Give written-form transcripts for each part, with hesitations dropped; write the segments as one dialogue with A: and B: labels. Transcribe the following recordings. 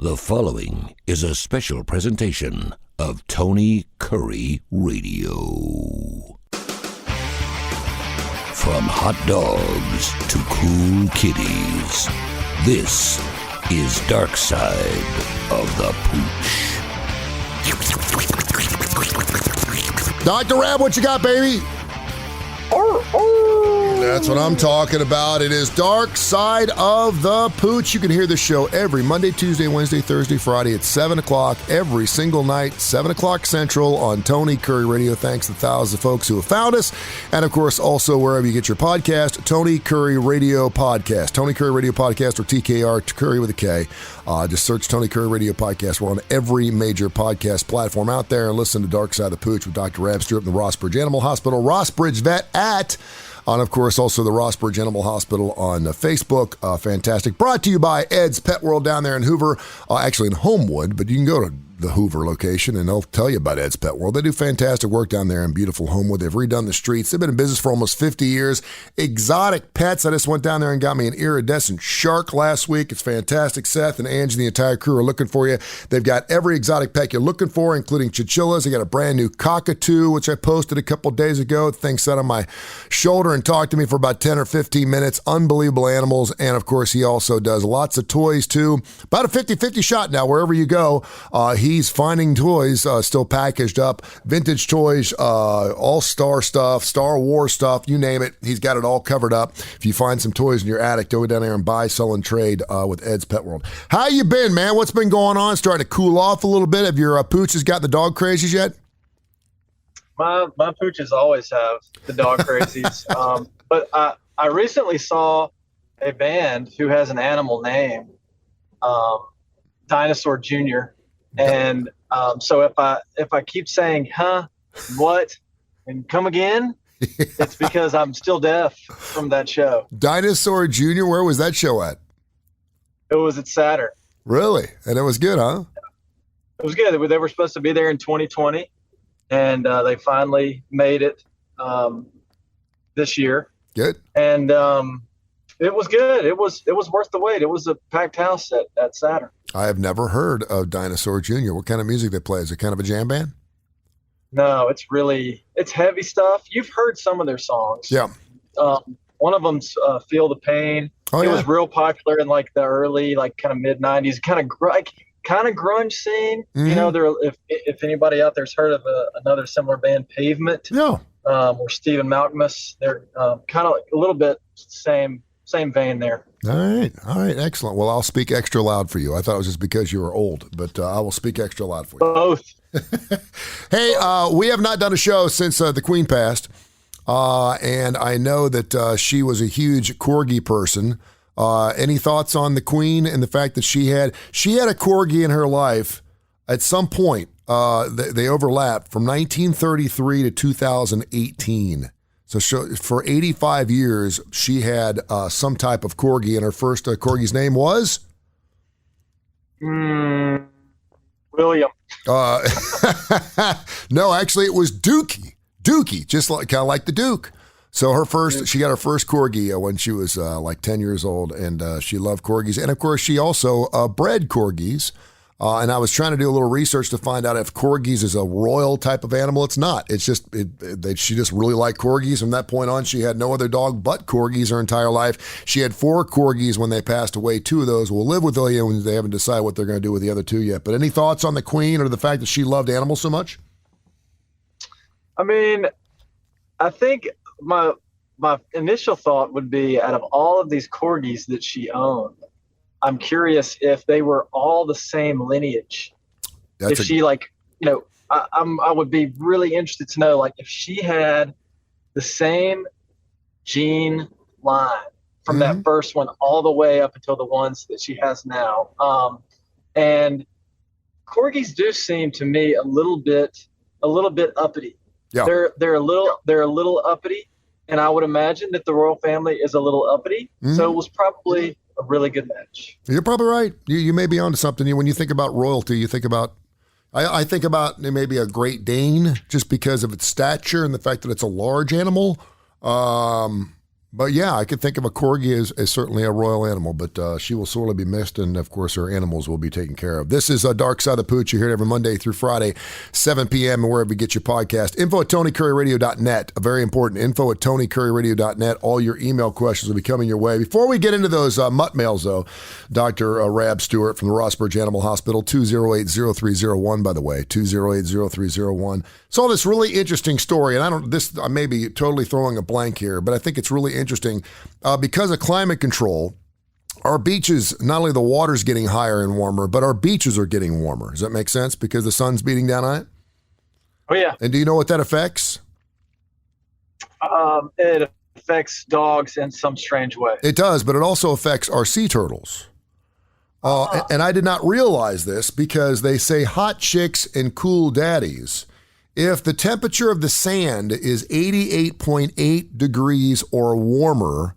A: The following is a special presentation of Tony Kurre Radio. From hot dogs to cool kitties, this is Darkside of the Pooch.
B: Dr. Rab, what you got, baby? That's what I'm talking about. It is Darkside of the Pooch. You can hear the show every Monday, Tuesday, Wednesday, Thursday, Friday at 7 o'clock every single night, 7 o'clock Central on Tony Kurre Radio. Thanks to thousands of folks who have found us. And, of course, also wherever you get your podcast, Tony Kurre Radio Podcast. Tony Kurre Radio Podcast, or TKR, Kurre with a K. Just search Tony Kurre Radio Podcast. We're on every major podcast platform out there. And listen to Darkside of the Pooch with Dr. Rab Stewart from the Rossbridge Animal Hospital, Rossbridge Vet and, of course, also the Rossbridge Animal Hospital on Facebook. Fantastic. Brought to you by Ed's Pet World down there in Hoover, actually in Homewood, but you can go to the Hoover location and they'll tell you about Ed's Pet World. They do fantastic work down there in beautiful Homewood. They've redone the streets. They've been in business for almost 50 years. Exotic pets. I just went down there and got me an iridescent shark last week. It's fantastic. Seth and Angie and the entire crew are looking for you. They've got every exotic pet you're looking for, including chinchillas. They got a brand new cockatoo, which I posted a couple days ago. The thing sat on my shoulder and talked to me for about 10 or 15 minutes. Unbelievable animals. And of course, he also does lots of toys too. About a 50-50 shot now wherever you go. He's finding toys still packaged up, vintage toys, all-star stuff, Star Wars stuff, you name it. He's got it all covered up. If you find some toys in your attic, go down there and buy, sell, and trade with Ed's Pet World. How you been, man? What's been going on? Starting to cool off a little bit. Have your pooches got the dog crazies yet?
C: My pooches always have the dog crazies. But I recently saw a band who has an animal name, Dinosaur Jr., and so if I keep saying, huh, what, and come again, it's because I'm still deaf from that show.
B: Dinosaur Jr., where was that show at?
C: It was at Saturn.
B: Really? And it was good, huh?
C: It was good. They were supposed to be there in 2020, and they finally made it this year.
B: Good.
C: And it was good. It was worth the wait. It was a packed house at Saturn.
B: I have never heard of Dinosaur Jr. What kind of music they play? Is it kind of a jam band?
C: No, it's heavy stuff. You've heard some of their songs.
B: Yeah.
C: One of them's Feel the Pain. It was real popular in like the early, like kind of mid 90s, kind of grunge scene.
B: Mm-hmm.
C: You know, if anybody out there's heard of another similar band, Pavement.
B: Yeah.
C: Or Stephen Malkmus. They're kind of like a little bit same vein there.
B: All right, excellent. Well, I'll speak extra loud for you. I thought it was just because you were old, but I will speak extra loud for you.
C: Both.
B: Hey, we have not done a show since the Queen passed, and I know that she was a huge corgi person. Any thoughts on the Queen and the fact that she had a corgi in her life at some point? They overlapped from 1933 to 2018. So for 85 years, she had some type of corgi, and her first corgi's name was?
C: William.
B: No, actually, it was Dookie. Dookie, just kind of like the Duke. So she got her first corgi when she was like 10 years old, and she loved corgis. And, of course, she also bred corgis. And I was trying to do a little research to find out if corgis is a royal type of animal. It's not. It's just she just really liked corgis. From that point on, she had no other dog but corgis her entire life. She had 4 corgis when they passed away. 2 of those will live with William, and they haven't decided what they're going to do with the other 2 yet. But any thoughts on the Queen or the fact that she loved animals so much?
C: I mean, I think my initial thought would be, out of all of these corgis that she owned, I'm curious if they were all the same lineage. She like, you know, I would be really interested to know, like, if she had the same gene line from that first one all the way up until the ones that she has now. And corgis do seem to me a little bit uppity.
B: Yeah.
C: They're a little uppity, and I would imagine that the royal family is a little uppity. Mm-hmm. So it was probably a really good match.
B: You're probably right. You may be onto something. When you think about royalty, you think about, I think about maybe a Great Dane, just because of its stature and the fact that it's a large animal. But yeah, I could think of a corgi as certainly a royal animal, but she will sorely be missed, and of course her animals will be taken care of. This is Darkside of the Pooch. You hear it every Monday through Friday, 7 p.m. and wherever you get your podcast. Info at TonyCurryRadio.net. A very important info at TonyCurryRadio.net. All your email questions will be coming your way. Before we get into those mutt mails, though, Dr. Rab Stewart from the Rossburg Animal Hospital, 208-0301, by the way, 208-0301. Saw this really interesting story, and I may be totally throwing a blank here, but I think it's really interesting. Because of climate control, our beaches, not only the water's getting higher and warmer, but our beaches are getting warmer. Does that make sense? Because the sun's beating down on it?
C: Oh, yeah.
B: And do you know what that affects?
C: It affects dogs in some strange way.
B: It does, but it also affects our sea turtles. And I did not realize this because they say hot chicks and cool daddies. If the temperature of the sand is 88.8 degrees or warmer,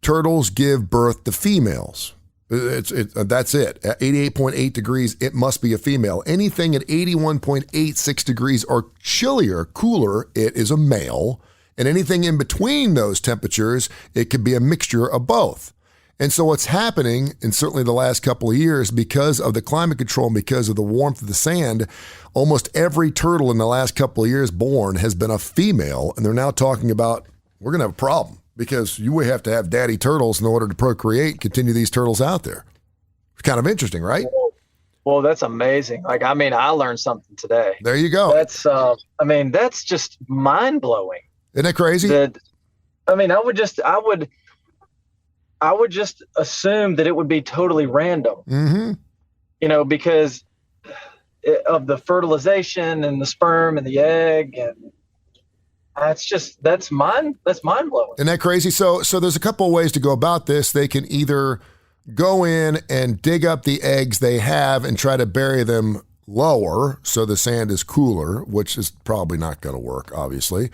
B: turtles give birth to females. That's it. At 88.8 degrees, it must be a female. Anything at 81.86 degrees or chillier, cooler, it is a male. And anything in between those temperatures, it could be a mixture of both. And so what's happening, and certainly the last couple of years, because of the climate control and because of the warmth of the sand, almost every turtle in the last couple of years born has been a female. And they're now talking about, we're going to have a problem because you would have to have daddy turtles in order to procreate, continue these turtles out there. It's kind of interesting, right?
C: Well, that's amazing. I learned something today.
B: There you go.
C: That's just mind blowing.
B: Isn't that crazy?
C: I would just assume that it would be totally random, because of the fertilization and the sperm and the egg, and that's mind blowing.
B: Isn't that crazy? So there's a couple of ways to go about this. They can either go in and dig up the eggs they have and try to bury them lower so the sand is cooler, which is probably not going to work, obviously.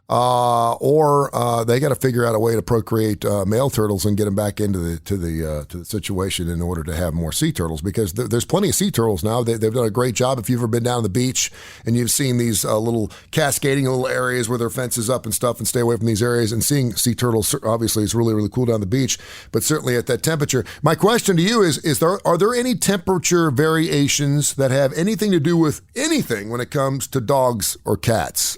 B: Or they got to figure out a way to procreate male turtles and get them back into the situation in order to have more sea turtles, because there's plenty of sea turtles now. They've done a great job. If you've ever been down the beach and you've seen these little cascading little areas where there are fences up and stuff, and stay away from these areas, and seeing sea turtles obviously is really, really cool down the beach, but certainly at that temperature. My question to you are there any temperature variations that have anything to do with anything when it comes to dogs or cats?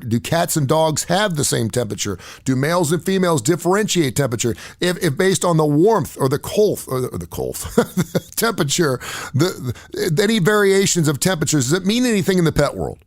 B: Do cats and dogs have the same temperature? Do males and females differentiate temperature? If based on the warmth or the cold temperature, any variations of temperatures, does it mean anything in the pet world?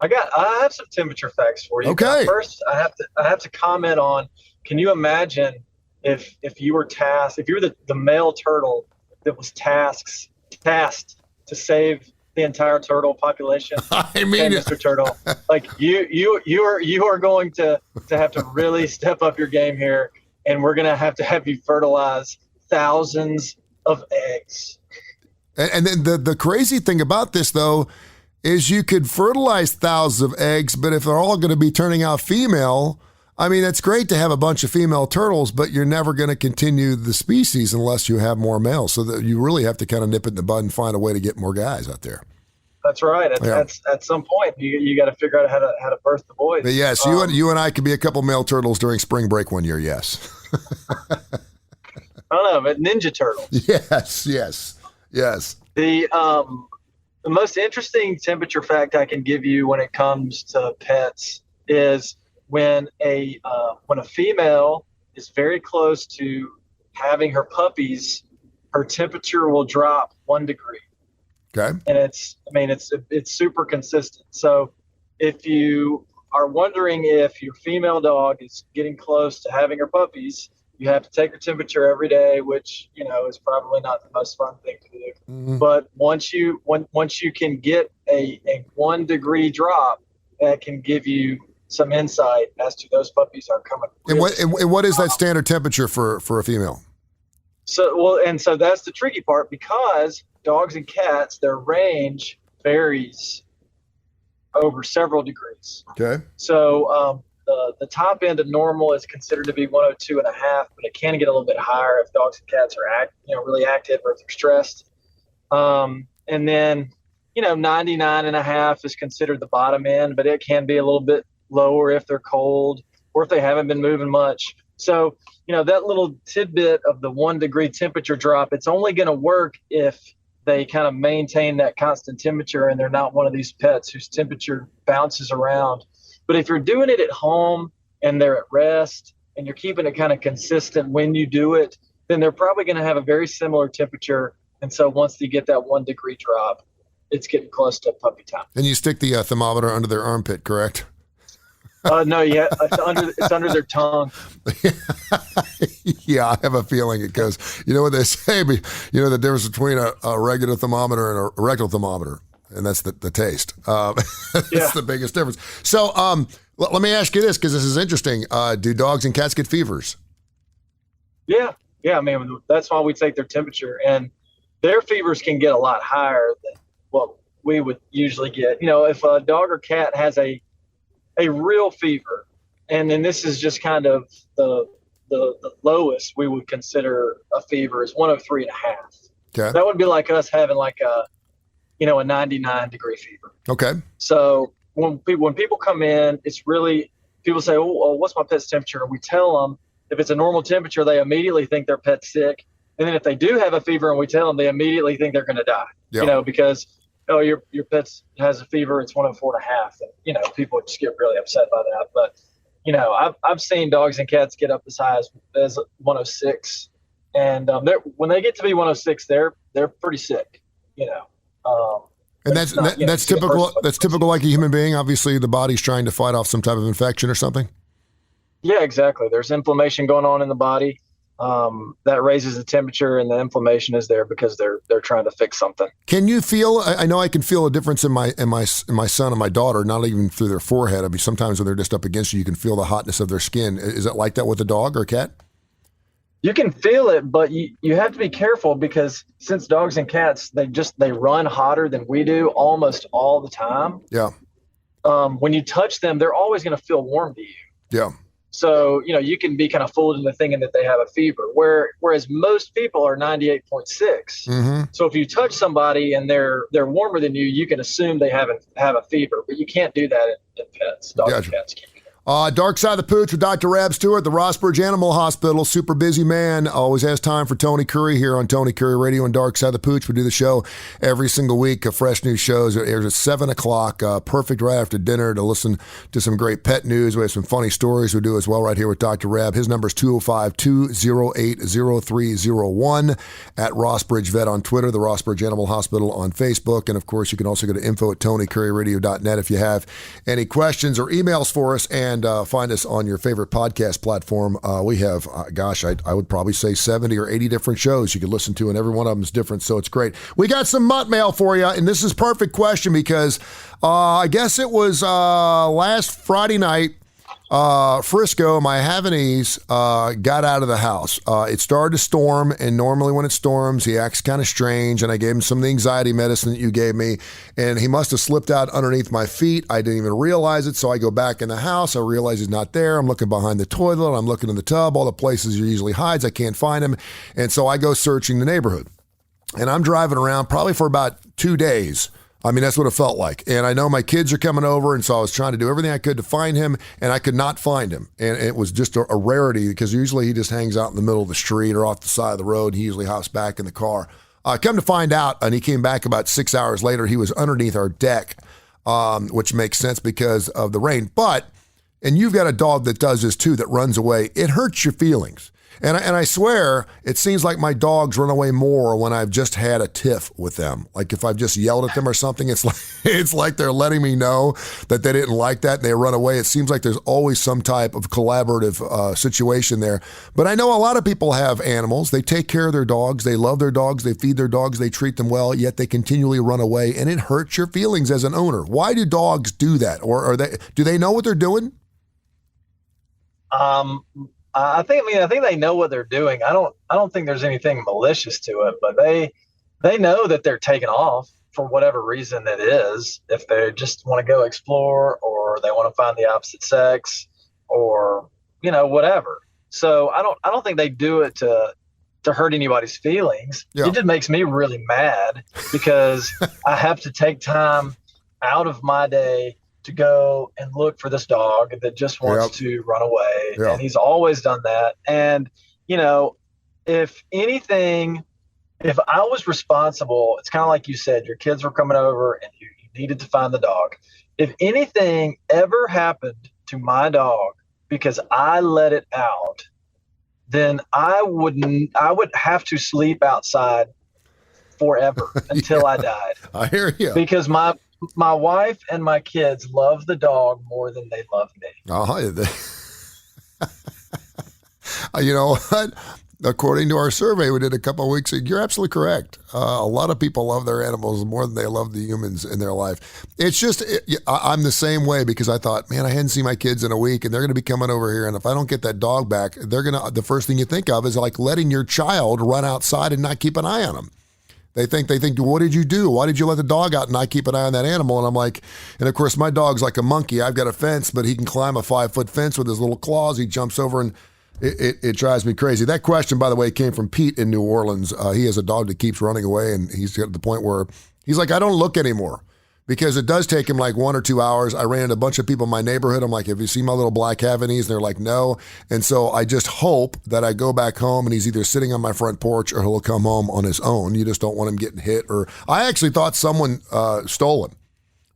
C: I have some temperature facts for you.
B: Okay.
C: First, I have to comment on, can you imagine if you were the male turtle that was tasked to save the entire turtle population?
B: I mean,
C: Mr. Turtle, like you are going to have to really step up your game here, and we're going to have you fertilize thousands of eggs.
B: And then the crazy thing about this, though, is you could fertilize thousands of eggs, but if they're all going to be turning out female, I mean, it's great to have a bunch of female turtles, but you're never going to continue the species unless you have more males. So that you really have to kind of nip it in the bud and find a way to get more guys out there.
C: That's right. At some point, you got to figure out how to birth the boys.
B: But yes, you and I could be a couple male turtles during spring break one year. Yes.
C: I don't know, but Ninja Turtles.
B: Yes.
C: The most interesting temperature fact I can give you when it comes to pets is when a female is very close to having her puppies, her temperature will drop 1 degree.
B: Okay.
C: And it's super consistent. So if you are wondering if your female dog is getting close to having her puppies, you have to take her temperature every day, which, is probably not the most fun thing to do. Mm-hmm. But once you can get a 1 degree drop, that can give you some insight as to those puppies are coming.
B: And what is that standard temperature for a female?
C: So that's the tricky part, because dogs and cats, their range varies over several degrees.
B: Okay.
C: So the top end of normal is considered to be 102.5, but it can get a little bit higher if dogs and cats are really active or if they're stressed. And then 99.5 is considered the bottom end, but it can be a little bit lower if they're cold. or if they haven't been moving much. So, that little tidbit of the 1 degree temperature drop, it's only going to work if they kind of maintain that constant temperature and they're not one of these pets whose temperature bounces around. But if you're doing it at home and they're at rest and you're keeping it kind of consistent when you do it, then they're probably going to have a very similar temperature. And so once you get that 1 degree drop, it's getting close to puppy time.
B: And you stick the thermometer under their armpit, correct?
C: No, yeah, it's under their tongue.
B: Yeah, I have a feeling it goes. You know what they say? The difference between a regular thermometer and a rectal thermometer, and that's the taste. That's the biggest difference. So let me ask you this, because this is interesting. Do dogs and cats get fevers?
C: Yeah. I mean, that's why we take their temperature, and their fevers can get a lot higher than what we would usually get. If a dog or cat has a real fever, and then this is just kind of the lowest we would consider a fever is 103.5.
B: Okay.
C: That would be like us having like a 99 degree fever.
B: Okay.
C: So when people come in, it's really, people say, oh, what's my pet's temperature? And we tell them if it's a normal temperature, they immediately think their pet's sick. And then if they do have a fever and we tell them, they immediately think they're going to die. Yeah. Because your pet has a fever, it's 104.5. And, people just get really upset by that. But, I've seen dogs and cats get up as high as 106. And when they get to be 106, they're pretty sick,
B: And that's typical. That's typical, like a human being. Obviously, the body's trying to fight off some type of infection or something.
C: Yeah, exactly. There's inflammation going on in the body. That raises the temperature, and the inflammation is there because they're trying to fix something.
B: Can you feel? I know I can feel a difference in my son and my daughter, not even through their forehead. I mean, sometimes when they're just up against you, you can feel the hotness of their skin. Is it like that with a dog or a cat?
C: You can feel it, but you have to be careful, because since dogs and cats, they run hotter than we do almost all the time.
B: Yeah.
C: When you touch them, they're always going to feel warm to you.
B: Yeah.
C: So, you can be kind of fooled into thinking that they have a fever, whereas most people are 98.6.
B: Mm-hmm.
C: So if you touch somebody and they're warmer than you, you can assume they have a fever, but you can't do that in pets. Dogs and cats can't.
B: Darkside the Pooch with Dr. Rab Stewart, the Rossbridge Animal Hospital. Super busy man. Always has time for Tony Kurre here on Tony Kurre Radio and Darkside the Pooch. We do the show every single week. Fresh new shows. It airs at 7 o'clock. Perfect right after dinner to listen to some great pet news. We have some funny stories we do as well right here with Dr. Rab. His number is 205-208-0301 at Rossbridge Vet on Twitter, the Rossbridge Animal Hospital on Facebook. And, of course, you can also go to info@tonykurreradio.net if you have any questions or emails for us. And find us on your favorite podcast platform. We have, I would probably say 70 or 80 different shows you could listen to, and every one of them is different, so it's great. We got some mutt mail for you, and this is a perfect question because I guess it was last Friday night, Frisco, my Havanese, got out of the house. It started to storm, and normally when it storms, he acts kind of strange, and I gave him some of the anxiety medicine that you gave me, and he must have slipped out underneath my feet. I didn't even realize it, so I go back in the house. I realize he's not there. I'm looking behind the toilet. I'm looking in the tub, all the places he usually hides. I can't find him, and so I go searching the neighborhood, and I'm driving around probably for about 2 days. I mean, that's what it felt like. And I know my kids are coming over, and so I was trying to do everything I could to find him, and I could not find him. And it was just a rarity because usually he just hangs out in the middle of the street or off the side of the road. He usually hops back in the car. Come to find out, and he came back about 6 hours later, he was underneath our deck, which makes sense because of the rain. And you've got a dog that does this too, that runs away. It hurts your feelings. And I swear, it seems like my dogs run away more when I've just had a tiff with them. Like if I've just yelled at them or something, it's like they're letting me know that they didn't like that and they run away. It seems like there's always some type of collaborative situation there. But I know a lot of people have animals. They take care of their dogs. They love their dogs. They feed their dogs. They treat them well, yet they continually run away, and it hurts your feelings as an owner. Why do dogs do that? Or do they know what they're doing?
C: I think they know what they're doing. I don't think there's anything malicious to it, but they know that they're taking off for whatever reason it is. If they just want to go explore, or they want to find the opposite sex, or whatever. So I don't think they do it to hurt anybody's feelings. Yeah. It just makes me really mad because I have to take time out of my day to go and look for this dog that just wants
B: Yep.
C: to run away.
B: Yeah.
C: And he's always done that. And, you know, if anything, if I was responsible, it's kind of like you said, your kids were coming over and you needed to find the dog. If anything ever happened to my dog because I let it out, then I would have to sleep outside forever until I died.
B: I hear you.
C: Because my wife and my kids love the dog more than they love me.
B: You know what? According to our survey we did a couple of weeks ago, you're absolutely correct. A lot of people love their animals more than they love the humans in their life. It's just, I'm the same way because I thought, man, I hadn't seen my kids in a week and they're going to be coming over here. And if I don't get that dog back, the first thing you think of is like letting your child run outside and not keep an eye on them. They think, what did you do? Why did you let the dog out and not keep an eye on that animal? And I'm like, and of course my dog's like a monkey. I've got a fence, but he can climb a 5-foot fence with his little claws. He jumps over and it drives me crazy. That question, by the way, came from Pete in New Orleans. He has a dog that keeps running away, and he's got to the point where he's like, I don't look anymore because it does take him like 1 or 2 hours. I ran into a bunch of people in my neighborhood. I'm like, have you seen my little black Havanese? And they're like, no. And so I just hope that I go back home and he's either sitting on my front porch or he'll come home on his own. You just don't want him getting hit. Or I actually thought someone stole him,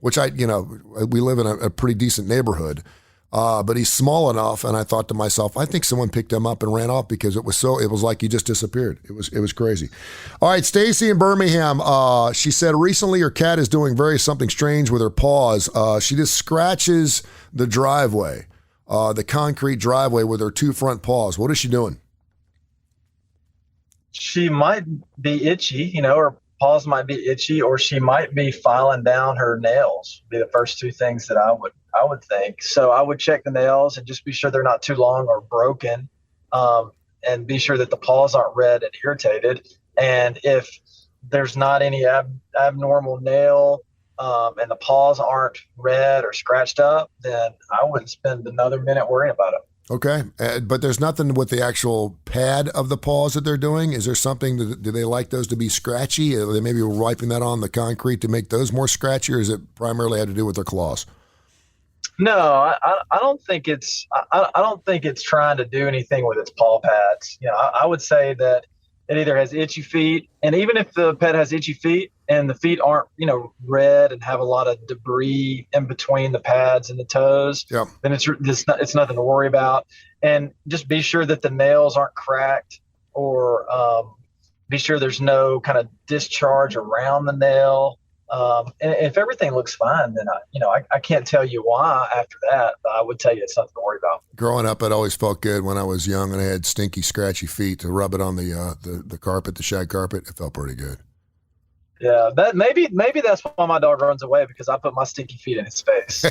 B: which we live in a pretty decent neighborhood. But he's small enough, and I thought to myself, I think someone picked him up and ran off because it was like he just disappeared. It was crazy. All right, Stacy in Birmingham. She said recently her cat is doing something strange with her paws. She just scratches the driveway, the concrete driveway with her 2 front paws. What is she doing?
C: She might be itchy, her paws might be itchy, or she might be filing down her nails. Would be the first 2 things that I would think. So I would check the nails and just be sure they're not too long or broken, and be sure that the paws aren't red and irritated. And if there's not any abnormal nail, and the paws aren't red or scratched up, then I wouldn't spend another minute worrying about it.
B: Okay, but there's nothing with the actual pad of the paws that they're doing? Is there something, do they like those to be scratchy? Are they maybe wiping that on the concrete to make those more scratchy, or is it primarily had to do with their claws?
C: No, I don't think it's I don't think it's trying to do anything with its paw pads. I would say that it either has itchy feet, and even if the pet has itchy feet and the feet aren't red and have a lot of debris in between the pads and the toes,
B: Yep.
C: then it's nothing to worry about. And just be sure that the nails aren't cracked, or be sure there's no kind of discharge around the nail. And if everything looks fine, then I can't tell you why after that, but I would tell you it's nothing to worry about.
B: Growing up, it always felt good when I was young and I had stinky, scratchy feet to rub it on the carpet, the shag carpet. It felt pretty good.
C: Yeah, that maybe that's why my dog runs away, because I put my stinky feet in his face.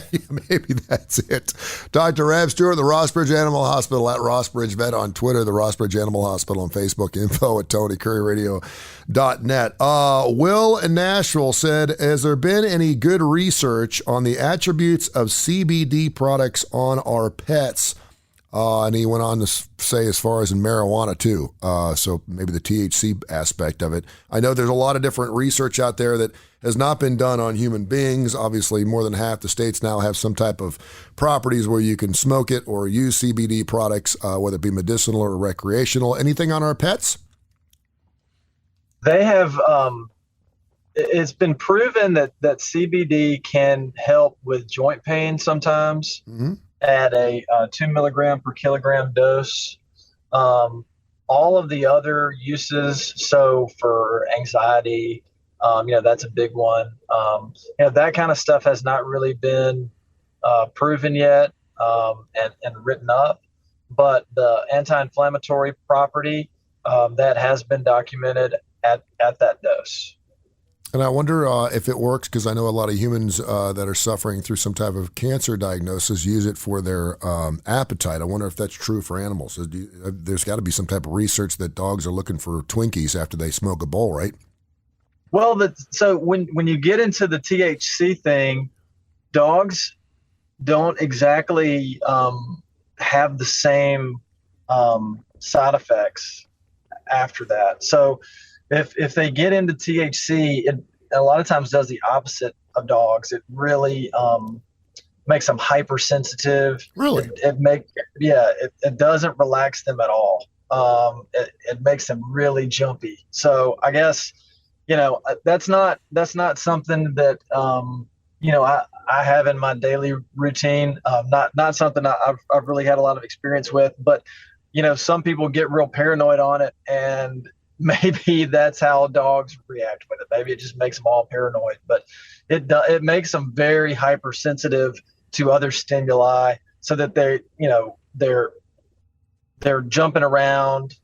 B: Maybe that's it. Dr. Rab Stewart, the Rossbridge Animal Hospital, at Rossbridge Vet on Twitter, the Rossbridge Animal Hospital on Facebook, info at TonyCurryRadio.net. Will in Nashville said, has there been any good research on the attributes of CBD products on our pets? And he went on to say as far as in marijuana too. So maybe the THC aspect of it. I know there's a lot of different research out there that has not been done on human beings. Obviously, more than half the states now have some type of properties where you can smoke it or use CBD products, whether it be medicinal or recreational. Anything on our pets?
C: They have, it's been proven that CBD can help with joint pain sometimes. Mm-hmm. At a 2 milligram per kilogram dose. All of the other uses, so for anxiety, that's a big one. That kind of stuff has not really been proven yet and written up, but the anti-inflammatory property that has been documented at that dose.
B: And I wonder if it works, because I know a lot of humans that are suffering through some type of cancer diagnosis use it for their appetite. I wonder if that's true for animals. There's got to be some type of research that dogs are looking for Twinkies after they smoke a bowl, right?
C: Well, so when you get into the THC thing, dogs don't exactly have the same side effects after that. So if they get into THC, it a lot of times does the opposite of dogs. It really makes them hypersensitive.
B: Really?
C: It doesn't relax them at all. It makes them really jumpy. So I guess, that's not something that, I have in my daily routine. Not something I've really had a lot of experience with, but, some people get real paranoid on it, and maybe that's how dogs react with it. Maybe it just makes them all paranoid, but it makes them very hypersensitive to other stimuli, so that they're jumping around.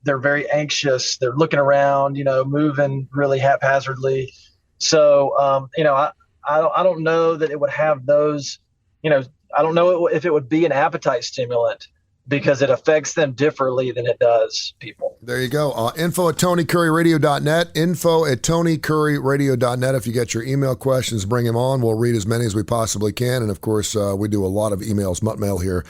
C: They're very anxious. They're looking around, moving really haphazardly. So, I don't know that it would have those, I don't know if it would be an appetite stimulant, because it affects them differently than it does people.
B: There you go. Info at TonyCurryRadio.net. Info at TonyCurryRadio.net. If you get your email questions, bring them on. We'll read as many as we possibly can. And, of course, we do a lot of emails, Mutt Mail here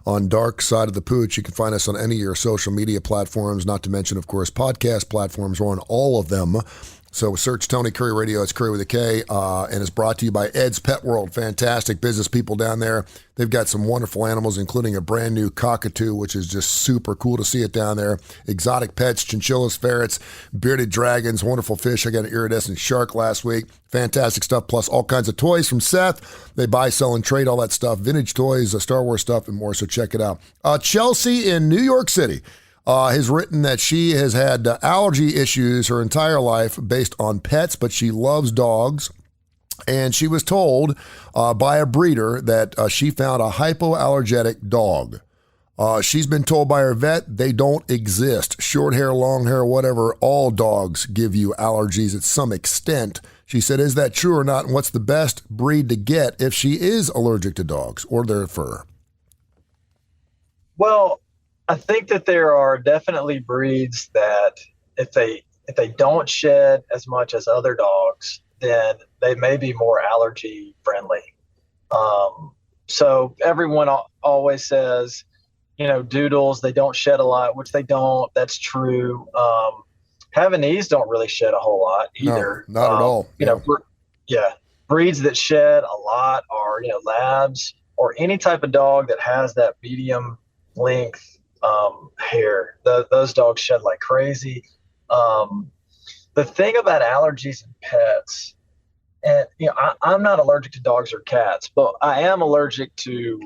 B: on Darkside of the Pooch. You can find us on any of your social media platforms, not to mention, of course, podcast platforms. We're on all of them. So search Tony Curry Radio. It's Curry with a K, and it's brought to you by Ed's Pet World. Fantastic business people down there. They've got some wonderful animals, including a brand new cockatoo, which is just super cool to see it down there. Exotic pets, chinchillas, ferrets, bearded dragons, wonderful fish. I got an iridescent shark last week. Fantastic stuff, plus all kinds of toys from Seth. They buy, sell, and trade all that stuff. Vintage toys, Star Wars stuff, and more, so check it out. Chelsea in New York City has written that she has had allergy issues her entire life based on pets, but she loves dogs. And she was told by a breeder that she found a hypoallergenic dog. She's been told by her vet they don't exist. Short hair, long hair, whatever, all dogs give you allergies at some extent. She said, is that true or not? And what's the best breed to get if she is allergic to dogs or their fur?
C: Well, I think that there are definitely breeds that if they don't shed as much as other dogs, then they may be more allergy friendly. So everyone always says, doodles, they don't shed a lot, which they don't. That's true. Havanese don't really shed a whole lot either.
B: No, not at all.
C: Breeds that shed a lot are, labs or any type of dog that has that medium length hair. Those dogs shed like crazy. The thing about allergies in pets, and I'm not allergic to dogs or cats, but I am allergic to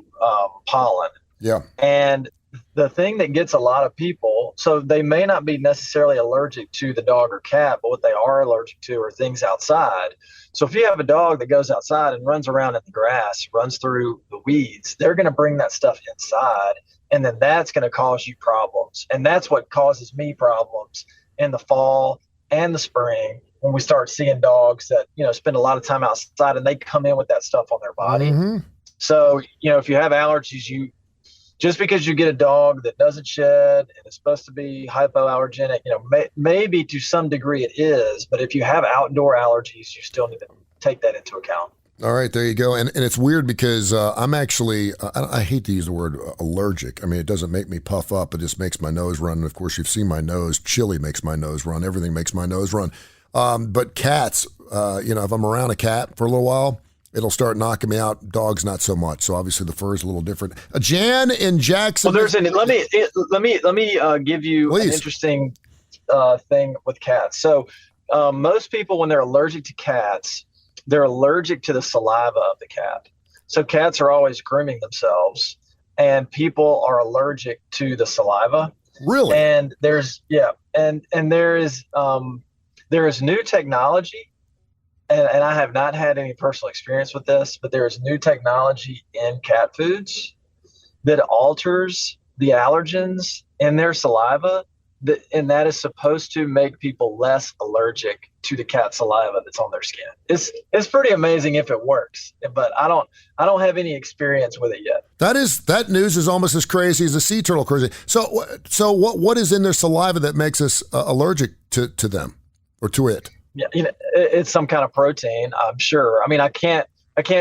C: pollen.
B: Yeah.
C: And the thing that gets a lot of people, so they may not be necessarily allergic to the dog or cat, but what they are allergic to are things outside. So if you have a dog that goes outside and runs around in the grass, runs through the weeds, they're going to bring that stuff inside. And then that's going to cause you problems. And that's what causes me problems in the fall and the spring when we start seeing dogs that, spend a lot of time outside and they come in with that stuff on their body.
B: Mm-hmm.
C: So, if you have allergies, just because you get a dog that doesn't shed and it's supposed to be hypoallergenic, maybe to some degree it is, but if you have outdoor allergies, you still need to take that into account.
B: All right, there you go. And it's weird because I'm actually, I hate to use the word allergic. I mean, it doesn't make me puff up. It just makes my nose run. And of course, you've seen my nose. Chili makes my nose run. Everything makes my nose run. But cats, if I'm around a cat for a little while, it'll start knocking me out. Dogs, not so much. So obviously the fur is a little different. Jan in Jackson.
C: Well, let me give you an interesting thing with cats. So most people, when they're allergic to cats, they're allergic to the saliva of the cat. So cats are always grooming themselves, and people are allergic to the saliva.
B: Really?
C: And there is new technology, and I have not had any personal experience with this, but there is new technology in cat foods that alters the allergens in their saliva, and that is supposed to make people less allergic to the cat saliva that's on their skin. It's pretty amazing if it works, but I don't have any experience with it yet.
B: That news is almost as crazy as the sea turtle crazy. So what is in their saliva that makes us allergic to them or to it?
C: Yeah, it's some kind of protein, I'm sure. I mean, I can't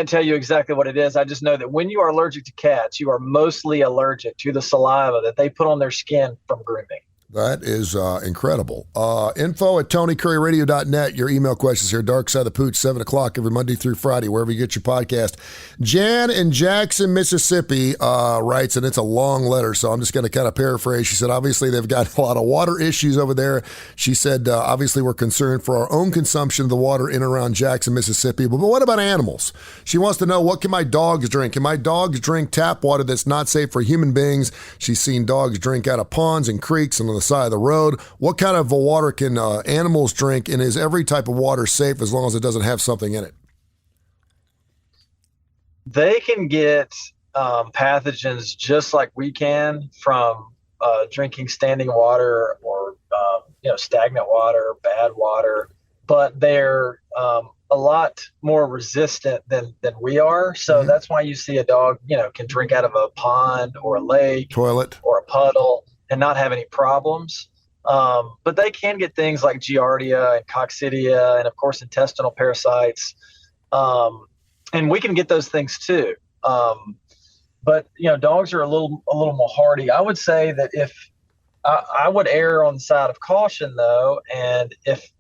C: tell you exactly what it is. I just know that when you are allergic to cats, you are mostly allergic to the saliva that they put on their skin from grooming.
B: That is incredible. Info at TonyCurryRadio.net. Your email questions here. Darkside the Pooch, 7 o'clock every Monday through Friday, wherever you get your podcast. Jan in Jackson, Mississippi writes, and it's a long letter, so I'm just going to kind of paraphrase. She said, obviously, they've got a lot of water issues over there. She said, obviously, we're concerned for our own consumption of the water in and around Jackson, Mississippi. But what about animals? She wants to know, what can my dogs drink? Can my dogs drink tap water that's not safe for human beings? She's seen dogs drink out of ponds and creeks and on the side of the road. What kind of water can animals drink, and is every type of water safe as long as it doesn't have something in it?
C: They can get pathogens just like we can from drinking standing water or stagnant water, bad water, but they're a lot more resistant than we are. So that's why you see a dog, can drink out of a pond or a lake,
B: toilet,
C: or a puddle and not have any problems. But they can get things like Giardia and Coccidia and, of course, intestinal parasites. And we can get those things too. But dogs are a little more hardy. I would say that if I would err on the side of caution, though, and if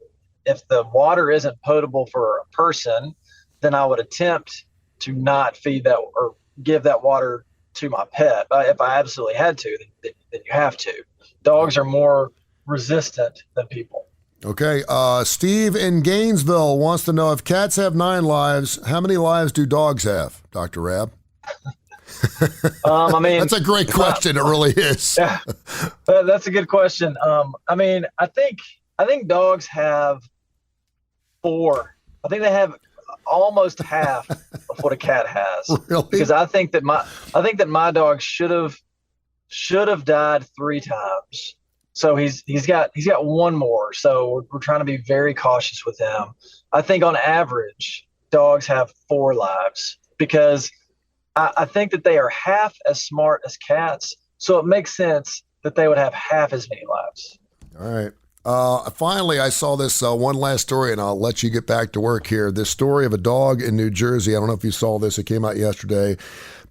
C: the water isn't potable for a person, then I would attempt to not feed that or give that water to my pet. If I absolutely had to, then you have to. Dogs are more resistant than people.
B: Okay. Steve in Gainesville wants to know, if cats have 9 lives, how many lives do dogs have, Dr. Rabb? That's a great question. It really is.
C: Yeah, that's a good question. I think dogs have 4. I think they have almost half of what a cat has.
B: Really?
C: Because I think that my dog should have died 3 times. So he's got 1 more. So we're trying to be very cautious with him. I think on average, dogs have 4 lives because I think that they are half as smart as cats. So it makes sense that they would have half as many lives.
B: All right. Finally, I saw this one last story, and I'll let you get back to work here. This story of a dog in New Jersey. I don't know if you saw this. It came out yesterday.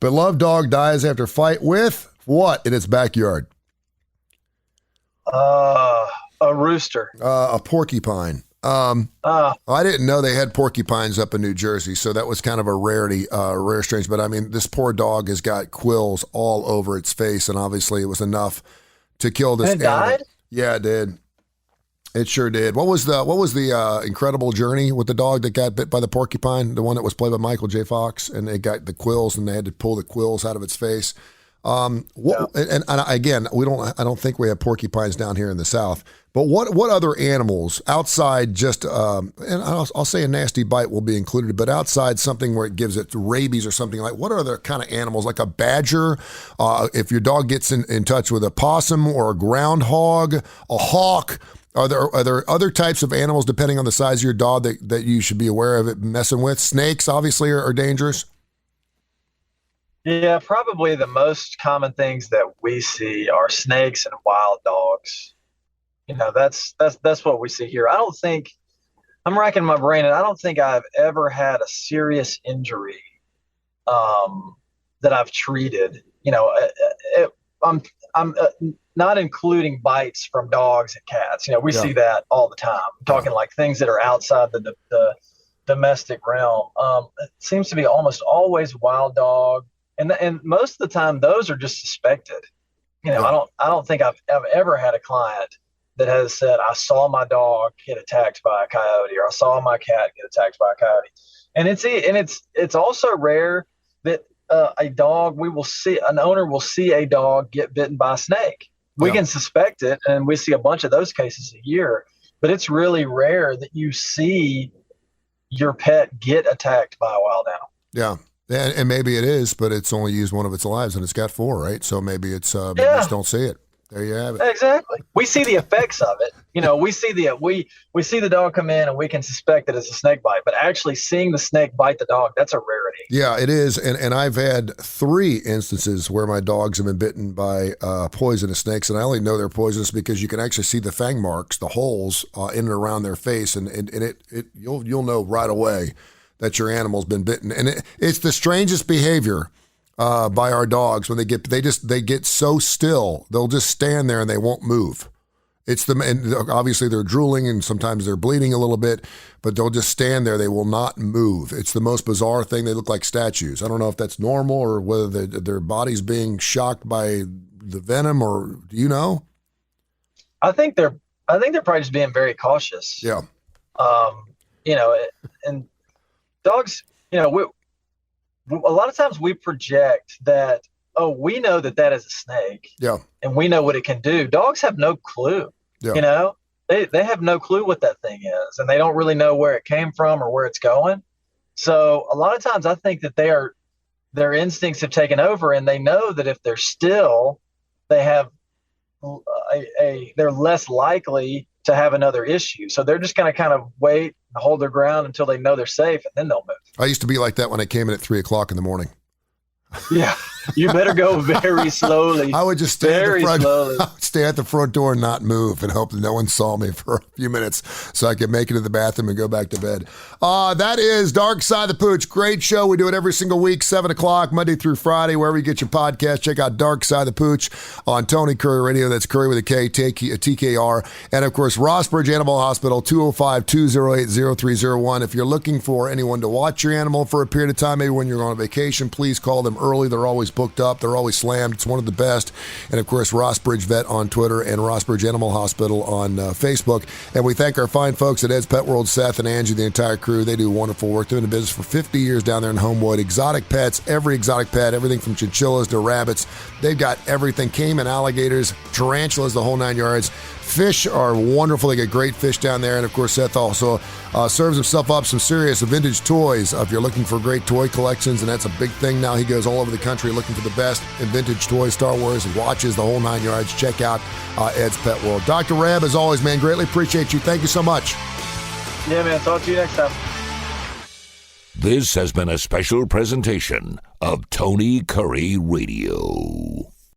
B: Beloved dog dies after fight with what in its backyard?
C: A rooster.
B: A porcupine. I didn't know they had porcupines up in New Jersey, so that was kind of a rarity, rare strange. But I mean, this poor dog has got quills all over its face, and obviously it was enough to kill this
C: animal. It died?
B: Yeah, it did. It sure did. What was the incredible journey with the dog that got bit by the porcupine? The one that was played by Michael J. Fox, and it got the quills, and they had to pull the quills out of its face. And again, I don't think we have porcupines down here in the South. But what other animals outside just and I'll say a nasty bite will be included, but outside something where it gives it rabies or something, like what are the kind of animals, like a badger? If your dog gets in touch with a possum or a groundhog, a hawk. Are there other types of animals, depending on the size of your dog, that you should be aware of it messing with? Snakes, obviously, are dangerous.
C: Yeah, probably the most common things that we see are snakes and wild dogs. That's what we see here. I'm racking my brain, and I don't think I've ever had a serious injury that I've treated. I'm not including bites from dogs and cats. We see that all the time. I'm talking like things that are outside the domestic realm. It seems to be almost always wild dog. And most of the time, those are just suspected. I don't think I've ever had a client that has said, I saw my dog get attacked by a coyote, or I saw my cat get attacked by a coyote. And it's also rare that an owner will see a dog get bitten by a snake. We can suspect it, and we see a bunch of those cases a year. But it's really rare that you see your pet get attacked by a wild animal.
B: Yeah. And maybe it is, but it's only used one of its lives, and it's got 4, right? So maybe it's maybe you just don't see it. There you have it.
C: Exactly. We see the effects of it. We see the dog come in, and we can suspect that it's a snake bite. But actually seeing the snake bite the dog, that's a rarity.
B: Yeah, it is. And I've had 3 instances where my dogs have been bitten by poisonous snakes, and I only know they're poisonous because you can actually see the fang marks, the holes in and around their face, and you'll know right away that your animal's been bitten. And it's the strangest behavior by our dogs when they get so still. They'll just stand there and they won't move. And obviously they're drooling and sometimes they're bleeding a little bit, but they'll just stand there. They will not move. It's the most bizarre thing. They look like statues. I don't know if that's normal or whether their body's being shocked by the venom, or do you know?
C: I think they're probably just being very cautious.
B: Yeah.
C: And dogs, a lot of times we project that, oh, we know that is a snake.
B: Yeah.
C: And we know what it can do. Dogs have no clue.
B: Yeah.
C: They have no clue what that thing is, and they don't really know where it came from or where it's going. So a lot of times I think that their instincts have taken over, and they know that if they're still, they have they're less likely to have another issue. So they're just going to kind of wait and hold their ground until they know they're safe, and then they'll move.
B: I used to be like that when I came in at 3:00 in the morning.
C: Yeah, you better go very slowly.
B: I would just stay at the front door and not move and hope that no one saw me for a few minutes so I could make it to the bathroom and go back to bed. That is Darkside the Pooch. Great show. We do it every single week, 7 o'clock, Monday through Friday, wherever you get your podcast. Check out Darkside the Pooch on Tony Kurre Radio. That's Kurre with a K, TKR. And, of course, Rossbridge Animal Hospital, 205-208-0301. If you're looking for anyone to watch your animal for a period of time, maybe when you're on a vacation, please call them early. They're always booked up. They're always slammed. It's one of the best. And, of course, Rossbridge Vet on Twitter and Rossbridge Animal Hospital on Facebook. And we thank our fine folks at Ed's Pet World, Seth and Angie, the entire crew. They do wonderful work. They've been in business for 50 years down there in Homewood. Exotic pets, every exotic pet, everything from chinchillas to rabbits. They've got everything. Cayman, alligators, tarantulas, the whole 9 yards. Fish are wonderful. They get great fish down there. And, of course, Seth also serves himself up some serious vintage toys. If you're looking for great toy collections, and that's a big thing now, he goes all over the country looking for the best in vintage toys, Star Wars, watches, the whole 9 yards. Check out Ed's Pet World. Dr. Reb, as always, man, greatly appreciate you. Thank you so much.
C: Yeah, man. Talk to you next time.
A: This has been a special presentation of Tony Kurre Radio.